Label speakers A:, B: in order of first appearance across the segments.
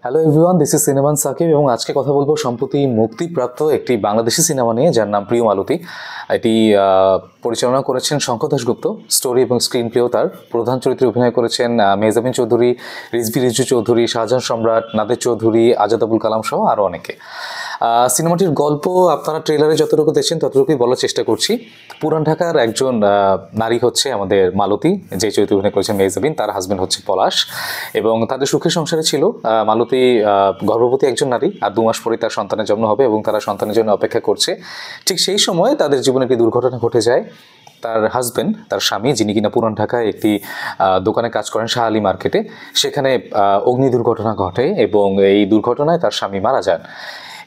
A: Hello everyone, this is cinnamon Shakib এবং আজকে কথা বলবো সম্প্রতি মুক্তিপ্রাপ্ত একটি বাংলাদেশি সিনেমা নিয়ে, যার নাম প্রিয় মালতী। এটি পরিচালনা করেছেন শঙ্কর দাশগুপ্ত, স্টোরি এবং স্ক্রিন প্লেও তার। প্রধান চরিত্রে অভিনয় করেছেন মেহজাবিন চৌধুরী, রিজভী রিজু চৌধুরী, শাহজাহান সম্রাট, নাদের চৌধুরী, আজাদ আবুল কালাম সহ আরও অনেকে। সিনেমাটির গল্প আপনারা ট্রেলারে যতটুকু দেখছেন ততটুকুই বলার চেষ্টা করছি। পুরান ঢাকার একজন নারী হচ্ছে আমাদের মালতী, যে চরিত্রে অভিনয় করেছেন মেহজাবিন, তার হাজবেন্ড হচ্ছে পলাশ, এবং তাদের সুখের সংসারে ছিল। মালতী গর্ভবতী একজন নারী, আর 2 মাস পরে তার সন্তানের জন্ম হবে এবং তারা সন্তানের জন্য অপেক্ষা করছে। ঠিক সেই সময় তাদের জীবনে একটি দুর্ঘটনা ঘটে যায়। তার হাজবেন্ড, তার স্বামী, যিনি কিনা পুরান ঢাকায় একটি দোকানে কাজ করেন শাহ আলী মার্কেটে, সেখানে অগ্নি দুর্ঘটনা ঘটে এবং এই দুর্ঘটনায় তার স্বামী মারা যান।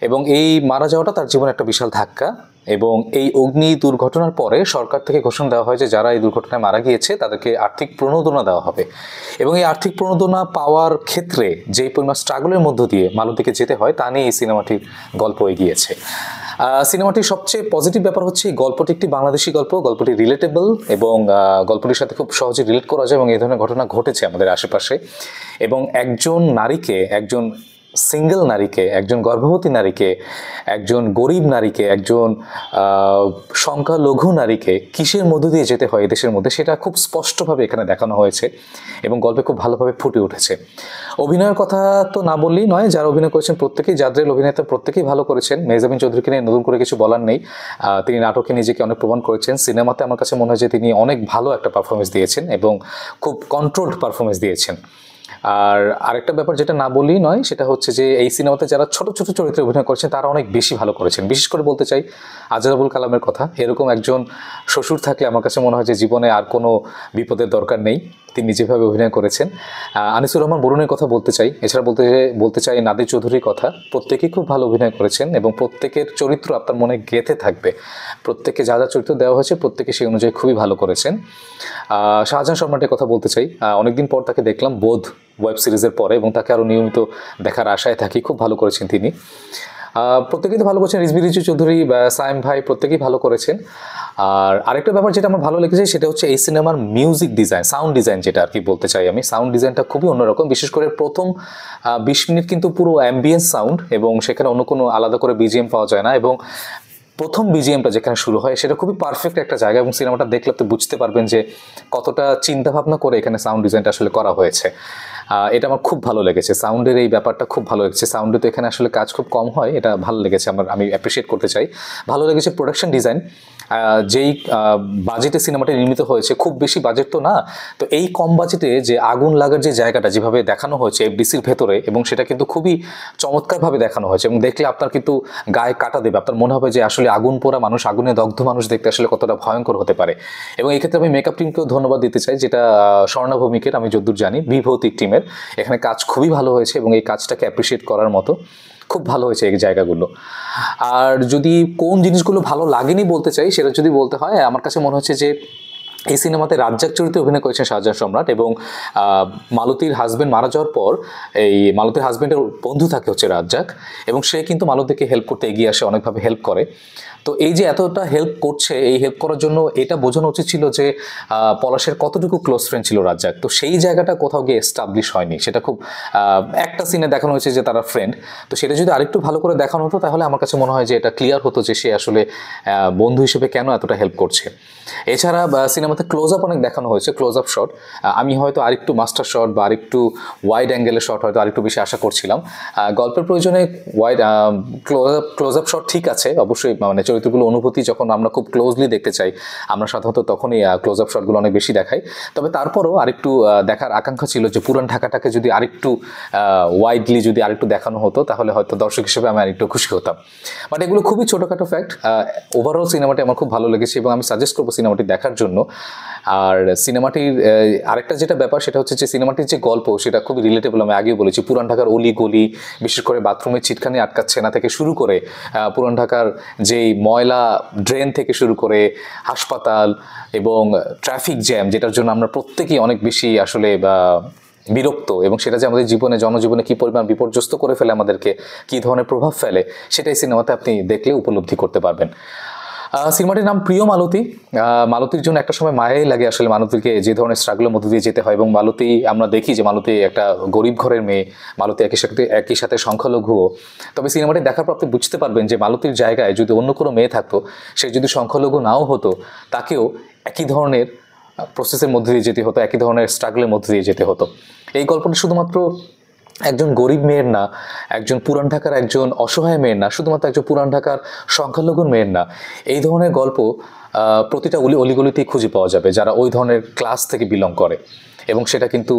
A: এবং এই মারা যাওয়াটা তার জীবনে একটা বিশাল ধাক্কা। এবং এই অগ্নি দুর্ঘটনার পরে সরকার থেকে ঘোষণা দেওয়া হয় যে যারা এই দুর্ঘটনায় মারা গিয়েছে তাদেরকে আর্থিক প্রণোদনা দেওয়া হবে। এবং এই আর্থিক প্রণোদনা পাওয়ার ক্ষেত্রে যেই পরিমাণ স্ট্রাগলের মধ্য দিয়ে মালতীকে যেতে হয় তা নিয়ে এই সিনেমাটির গল্প এগিয়েছে। সিনেমাটির সবচেয়ে পজিটিভ ব্যাপার হচ্ছে এই গল্পটি একটি বাংলাদেশি গল্প। গল্পটি রিলেটেবল এবং গল্পটির সাথে খুব সহজে রিলেট করা যায় এবং এই ধরনের ঘটনা ঘটেছে আমাদের আশেপাশে। এবং একজন নারীকে, একজন সিঙ্গেল নারীকে, একজন গর্ভবতী নারীকে, একজন গরিব নারীকে, একজন সংখ্যালঘু নারীকে কিসের মধ্য দিয়ে যেতে হয় দেশের মধ্যে, সেটা খুব স্পষ্টভাবে এখানে দেখানো হয়েছে এবং গল্পে খুব ভালোভাবে ফুটে উঠেছে। অভিনয়ের কথা তো না বললেই নয়, যারা অভিনয় করেছেন প্রত্যেকেই, যাদের অভিনেতা প্রত্যেকেই ভালো করেছেন। মেহজাবিন চৌধুরীকে নিয়ে নতুন করে কিছু বলার নেই। তিনি নাটকে নিজেকে অনেক প্রমাণ করেছেন। সিনেমাতে আমার কাছে মনে হয় যে তিনি অনেক ভালো একটা পারফরমেন্স দিয়েছেন এবং খুব কন্ট্রোলড পারফরমেন্স দিয়েছেন। আর আরেকটা ব্যাপার যেটা না বললেই নয়, সেটা হচ্ছে যে এই সিনেমাতে যারা ছোট ছোট চরিত্রে অভিনয় করেছেন তারা অনেক বেশি ভালো করেছেন। বিশেষ করে বলতে চাই আজাদ আবুল কালামের কথা। এরকম একজন শ্বশুর থাকলে আমার কাছে মনে হয় যে জীবনে আর কোনো বিপদের দরকার নেই। তিনি যেভাবে অভিনয় করেছেন। আনিসুর রহমান বরুণের কথা বলতে চাই। এছাড়া বলতে চাই নাদের চৌধুরীর কথা। প্রত্যেকেই খুব ভালো অভিনয় করেছেন এবং প্রত্যেকের চরিত্র আপনার মনে গেঁথে থাকবে। প্রত্যেককে যা যা চরিত্র দেওয়া হয়েছে প্রত্যেকে সেই অনুযায়ী খুবই ভালো করেছেন। শাহজাহান সম্রাটের কথা বলতে চাই। অনেকদিন পর তাকে দেখলাম বোধ ওয়েব সিরিজের পরে এবং তাকে আরও নিয়মিত দেখার আশায় থাকি। খুব ভালো করেছেন তিনি। প্রত্যেকেই তো ভালো করেছেন। রিজভী রিজু চৌধুরী বা সায়েম ভাই প্রত্যেকেই ভালো করেছেন। আর আরেকটা ব্যাপার যেটা আমার ভালো লেগেছে সেটা হচ্ছে এই সিনেমার মিউজিক ডিজাইন, সাউন্ড ডিজাইন, যেটা আর কি বলতে চাই আমি। সাউন্ড ডিজাইনটা খুবই অন্যরকম। বিশেষ করে প্রথম 20 মিনিট কিন্তু পুরো অ্যাম্বিয়েন্স সাউন্ড এবং সেখানে অন্য কোনো আলাদা করে বিজিএম পাওয়া যায় না। এবং প্রথম বিজিএমটা যেখানে শুরু হয় সেটা খুবই পারফেক্ট একটা জায়গা এবং সিনেমাটা দেখলে আপনি বুঝতে পারবেন যে কতটা চিন্তাভাবনা করে এখানে সাউন্ড ডিজাইনটা আসলে করা হয়েছে। এটা আমার খুব ভালো লেগেছে। সাউন্ডের এই ব্যাপারটা খুব ভালো লেগেছে। সাউন্ডে তো এখানে আসলে কাজ খুব কম হয়, এটা ভালো লেগেছে আমি অ্যাপ্রিসিয়েট করতে চাই। ভালো লেগেছে প্রোডাকশন ডিজাইন। যেই বাজেটে সিনেমাটা নির্মিত হয়েছে, খুব বেশি বাজেট তো না, তো এই কম বাজেটে যে আগুন লাগার যে জায়গাটা যেভাবে দেখানো হয়েছে এফডিসির ভেতরে, এবং সেটা কিন্তু খুবই চমৎকারভাবে দেখানো হয়েছে এবং দেখলে আপনার কিন্তু গায়ে কাটা দেবে। আপনার মনে হবে যে আসলে আগুন পোড়া মানুষ, আগুনে দগ্ধ মানুষ দেখতে আসলে কতটা ভয়ঙ্কর হতে পারে। এবং এই ক্ষেত্রে আমি মেকআপ টিমকেও ধন্যবাদ দিতে চাই, যেটা স্বর্ণভূমিকের, আমি যতদূর জানি বিভৌতিক টিমের। এখানে কাজ খুবই ভালো হয়েছে এবং এই কাজটাকে অ্যাপ্রিসিয়েট করার মতো খুব ভালো হয়েছে এই জায়গাগুলো। আর যদি কোন জিনিসগুলো ভালো লাগেনি বলতে চাই, সেটা যদি বলতে হয়, আমার কাছে মনে হচ্ছে যে এই সিনেমাতে রাজ্জাক চরিত্রে অভিনয় করেছেন শাহজাহান সম্রাট এবং মালতীর হাজব্যান্ড মারা যাওয়ার পর এই মালতীর হাজব্যান্ডের বন্ধু থাকে হচ্ছে রাজ্জাক, এবং সে কিন্তু মালতীকে হেল্প করতে এগিয়ে আসে, অনেকভাবে হেল্প করে। তো এই যে এতটা হেল্প করছে, এই হেল্প করার জন্য এটা বোঝানো উচিত ছিল যে পলাশের কতটুকু ক্লোজ ফ্রেন্ড ছিল রাজ্জাক। তো সেই জায়গাটা কোথাও গিয়ে এস্টাবলিশ হয়নি। সেটা খুব একটা সিনে দেখানো হয়েছে যে তারা ফ্রেন্ড। তো সেটা যদি আরেকটু ভালো করে দেখানো হতো তাহলে আমার কাছে মনে হয় যে এটা ক্লিয়ার হতো যে সে আসলে বন্ধু হিসেবে কেন এতটা হেল্প করছে। এছাড়া সিনেমাতে ক্লোজ আপ অনেক দেখানো হয়েছে, ক্লোজ আপ শট। আমি হয়তো আরেকটু মাস্টার শট বা আরেকটু ওয়াইড অ্যাঙ্গেলের শট হয়তো আরেকটু বেশি আশা করছিলাম। গল্পের প্রয়োজনে ওয়াইড ক্লোজ আপ শট ঠিক আছে, অবশ্যই। মানে চরিত্রগুলো অনুভূতি যখন আমরা খুব ক্লোজলি দেখতে চাই আমরা সাধারণত তখনই ক্লোজ আপ শটগুলো অনেক বেশি দেখাই। তবে তারপরও আরেকটু দেখার আকাঙ্ক্ষা ছিল যে পুরান ঢাকাটাকে যদি আরেকটু ওয়াইডলি যদি আরেকটু দেখানো হতো তাহলে হয়তো দর্শক হিসেবে আমি আরেকটু খুশি হতাম। বাট এগুলো খুবই ছোটোখাটো ফ্যাক্ট। ওভারঅল সিনেমাটি আমার খুব ভালো লেগেছে এবং আমি সাজেস্ট করবো সিনেমাটি দেখার জন্য। আর সিনেমাটির আরেকটা যেটা ব্যাপার সেটা হচ্ছে যে সিনেমাটির যে গল্প সেটা খুবই রিলেটেবল। আমি আগেও বলেছি, পুরান ঢাকার অলি গলি, বিশেষ করে বাথরুমের ছিটখানি আটকাচ্ছে না থেকে শুরু করে পুরান ঢাকার যেই ময়লা ড্রেন থেকে শুরু করে হাসপাতাল এবং ট্রাফিক জ্যাম, যেটার জন্য আমরা প্রত্যেকেই অনেক বেশি আসলে বিরক্ত, এবং সেটা যে আমাদের জীবনে, জনজীবনে কী পরিমাণ বিপর্যস্ত করে ফেলে, আমাদেরকে কী ধরনের প্রভাব ফেলে, সেটাই সিনেমাতে আপনি দেখলে উপলব্ধি করতে পারবেন। সিনেমাটির নাম প্রিয় মালতী। মালতীর জন্য একটা সময় মায়াই লাগে আসলে মালতীকে যে ধরনের স্ট্রাগলের মধ্যে দিয়ে যেতে হয়, এবং মালতী আমরা দেখি যে মালতী একটা গরিব ঘরের মেয়ে, মালতী একই সাথে সংখ্যালঘুও। তবে সিনেমাটি দেখার পর আপনি বুঝতে পারবেন যে মালতীর জায়গায় যদি অন্য কোনো মেয়ে থাকতো, সে যদি সংখ্যালঘু নাও হতো, তাকেও একই ধরনের প্রসেসের মধ্যে দিয়ে যেতে হতো, একই ধরনের স্ট্রাগলের মধ্যে দিয়ে যেতে হতো। এই গল্পটি শুধুমাত্র একজন গরিব মেয়ের না, একজন পুরান ঢাকার একজন অসহায় মেয়ের না, শুধুমাত্র একজন পুরান ঢাকার সংখ্যালঘুর মেয়ের না। এই ধরনের গল্প প্রতিটা অলিগলিতেই খুঁজে পাওয়া যাবে যারা ওই ধরনের ক্লাস থেকে বিলং করে, এবং সেটা কিন্তু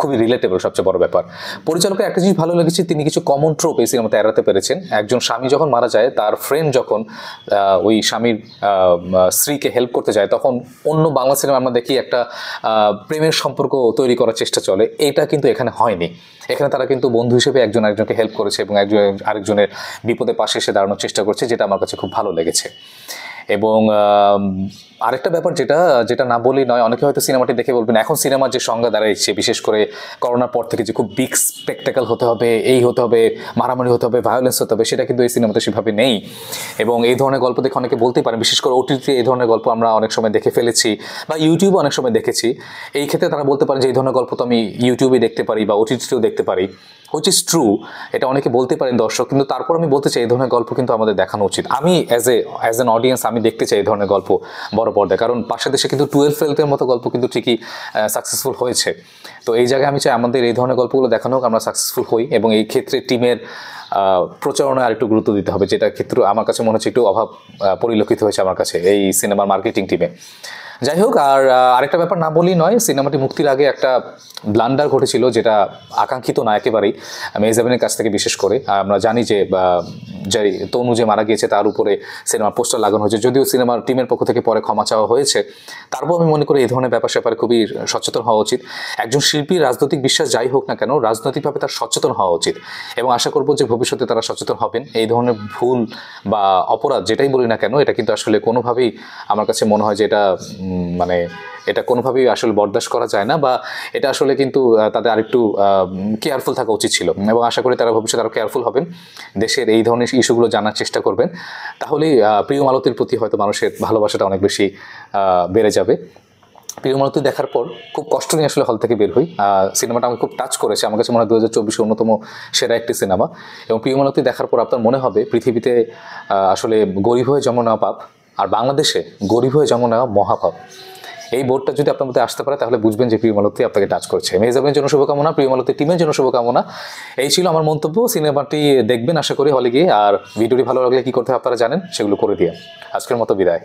A: খুবই রিলেটেবল। সবচেয়ে বড় ব্যাপার, পরিচালকের একটা জিনিস ভালো লেগেছে, তিনি কিছু কমন ট্রোপ এই সিনেমাতে এড়াতে পেরেছেন। একজন স্বামী যখন মারা যায়, তার ফ্রেন্ড যখন ওই স্বামীর স্ত্রীকে হেল্প করতে যায়, তখন অন্য বাংলা সিনেমা আমরা দেখি একটা প্রেমের সম্পর্ক তৈরি করার চেষ্টা চলে। এটা কিন্তু এখানে হয়নি। এখানে তারা কিন্তু বন্ধু হিসেবে একজন আরেকজনকে হেল্প করেছে এবং একজন আরেকজনের বিপদে পাশে এসে দাঁড়ানোর চেষ্টা করছে, যেটা আমার কাছে খুব ভালো লেগেছে। এবং আরেকটা ব্যাপার যেটা না বলেই নয়, অনেকে হয়তো সিনেমাটি দেখে বলবেন এখন সিনেমার যে সংজ্ঞা দাঁড়াইছে, বিশেষ করে করোনার পর থেকে, যে খুব বিগ স্পেকটাকেল হতে হবে, এই হতে হবে, মারামারি হতে হবে, ভায়োলেন্স হতে হবে, সেটা কিন্তু এই সিনেমাতে সেভাবে নেই। এবং এই ধরনের গল্প দেখে অনেকে বলতেই পারেন, বিশেষ করে ওটিটিতে এই ধরনের গল্প আমরা অনেক সময় দেখে ফেলেছি বা ইউটিউবে অনেক সময় দেখেছি। এই ক্ষেত্রে তারা বলতে পারেন যে এই ধরনের গল্প তো আমি ইউটিউবে দেখতে পারি বা ওটিটিতেও দেখতে পারি, হুইচ ইজ ট্রু। এটা অনেকে বলতে পারেন দর্শক, কিন্তু তারপর আমি বলতে চাই এই ধরনের গল্প কিন্তু আমাদের দেখানো উচিত। আমি অ্যাজ অ্যান অডিয়েন্স আমি দেখতে চাই এই ধরনের গল্প বড় পর্দায়, কারণ পাশের দেশে কিন্তু 12 ফেলতের মতো গল্প কিন্তু ঠিকই সাকসেসফুল হয়েছে। তো এই জায়গায় আমি চাই আমাদের এই ধরনের গল্পগুলো দেখানো হোক, আমরা সাকসেসফুল হই। এবং এই ক্ষেত্রে টিমের প্রচারণায় আরেকটু গুরুত্ব দিতে হবে, যেটা ক্ষেত্রে আমার কাছে মনে হচ্ছে একটু অভাব পরিলক্ষিত হয়েছে আমার কাছে এই সিনেমার মার্কেটিং টিমে। যাই হোক, আর আরেকটা ব্যাপার না বলেই নয়, সিনেমাটি মুক্তির আগে একটা ব্লান্ডার ঘটেছিল, যেটা আকাঙ্ক্ষিত না একেবারেই মেহজাবিনের কাছ থেকে। বিশেষ করে আমরা জানি যে তনু যে মারা গিয়েছে তার উপরে সিনেমার পোস্টার লাগানো হয়েছে, যদিও সিনেমার টিমের পক্ষ থেকে পরে ক্ষমা চাওয়া হয়েছে। তারপর আমি মনে করি এই ধরনের ব্যাপার স্যাপারে খুবই সচেতন হওয়া উচিত। একজন শিল্পীর রাজনৈতিক বিশ্বাস যাই হোক না কেন, রাজনৈতিকভাবে তার সচেতন হওয়া উচিত, এবং আশা করব যে ভবিষ্যতে তারা সচেতন হবেন। এই ধরনের ভুল বা অপরাধ যেটাই বলি না কেন, এটা কিন্তু আসলে কোনোভাবেই আমার কাছে মনে হয় যে এটা কোনোভাবেই আসলে বরদাস্ত করা যায় না, বা এটা আসলে কিন্তু তাদের আরেকটু কেয়ারফুল থাকা উচিত ছিল। এবং আশা করি তারা ভবিষ্যতে আরও কেয়ারফুল হবেন, দেশের এই ধরনের ইস্যুগুলো জানার চেষ্টা করবেন। তাহলেই প্রিয় মালতীর প্রতি হয়তো মানুষের ভালোবাসাটা অনেক বেশি বেড়ে যাবে। প্রিয় মালতী দেখার পর খুব কষ্ট নিয়ে আসলে হল থেকে বের হই। সিনেমাটা আমাকে খুব টাচ করেছে, আমার কাছে মনে হয় 2024 অন্যতম সেরা একটি সিনেমা। এবং প্রিয় মালতী দেখার পর আপনার মনে হবে পৃথিবীতে আসলে গরিব হয়ে জন্ম নেওয়া পাপ, আর বাংলাদেশে গরিব হয়ে জন্ম নেওয়া মহাপাপ। এই বোর্ডটা যদি আপনার মধ্যে আসতে পারে, তাহলে বুঝবেন যে প্রিয় মালতী আপনাকে টাচ করছে। মেহজাবিনের জন্য শুভকামনা, প্রিয় মালতী টিমের জন্য শুভকামনা। এই ছিল আমার মন্তব্য। সিনেমাটি দেখবেন আশা করি হলে গিয়ে। আর ভিডিওটি ভালো লাগলে কি করতে হবে আপনারা জানেন, সেগুলো করে দিয়ে আজকের মতো বিদায়।